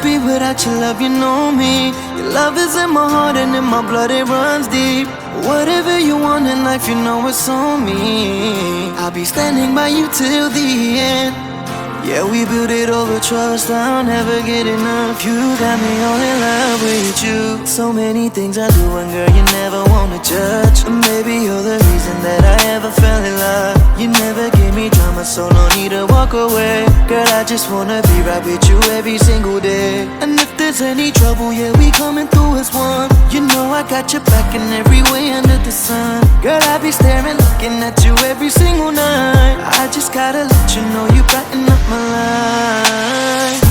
be without your love, you know me. Your love is in my heart and in my blood, it runs deep. Whatever you want in life, you know it's on me. I'll be standing by you till the end. Yeah, we built it over trust, I'll never get enough. You got me all in love with you. So many things I do and girl, you never wanna judge. And maybe you're the reason that I ever fell in love. You never gave me drama, so no need to walk away. Girl, I just wanna be right with you every single day. And if there's any trouble, yeah, we coming through as one. You know I got your back in every way under the sun. Girl, I be staring, looking at you every single night. I just gotta let you know you brighten up my life.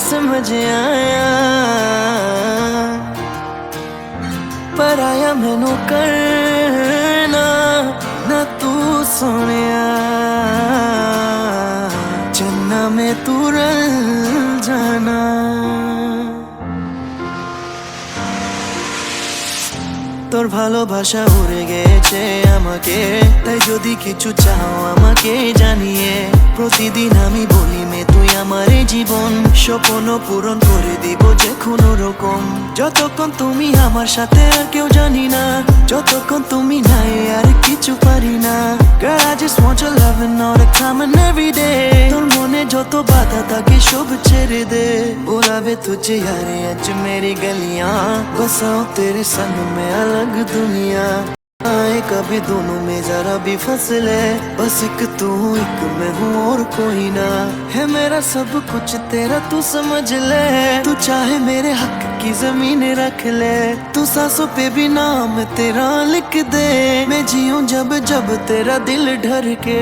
समझ आया पर आया मैनू करना ना तू सोनिया चन्ना में तू रल जाना তোর ভালোবাসা উড়ে গেছে আমাকে তাই যদি কিছু চাও আমাকে জানিয়ে প্রতিদিন আমি বলি মে তুই আমার জীবন স্বপ্ন পূরণ করে দিব যে কোনো রকম যতক্ষণ তুমি আমার সাথে আর কেউ জানি না যতক্ষণ তুমি নাই আর কিছু পারি না Girl I just want your loving all the time and every day তোর মনে যত বাধা থাকে সব ছেড়ে দে बुलावे तुझे यारे आज मेरी गलियां बसाओ तेरे संग में अलग दुनिया आए कभी दोनों में जरा भी फसले बस एक तू एक मैं हूँ और कोई ना है मेरा सब कुछ तेरा तू समझ ले तू चाहे मेरे हक की जमीन रख ले तू सांसों पे भी नाम तेरा लिख दे मैं जीऊं जब जब तेरा दिल धड़के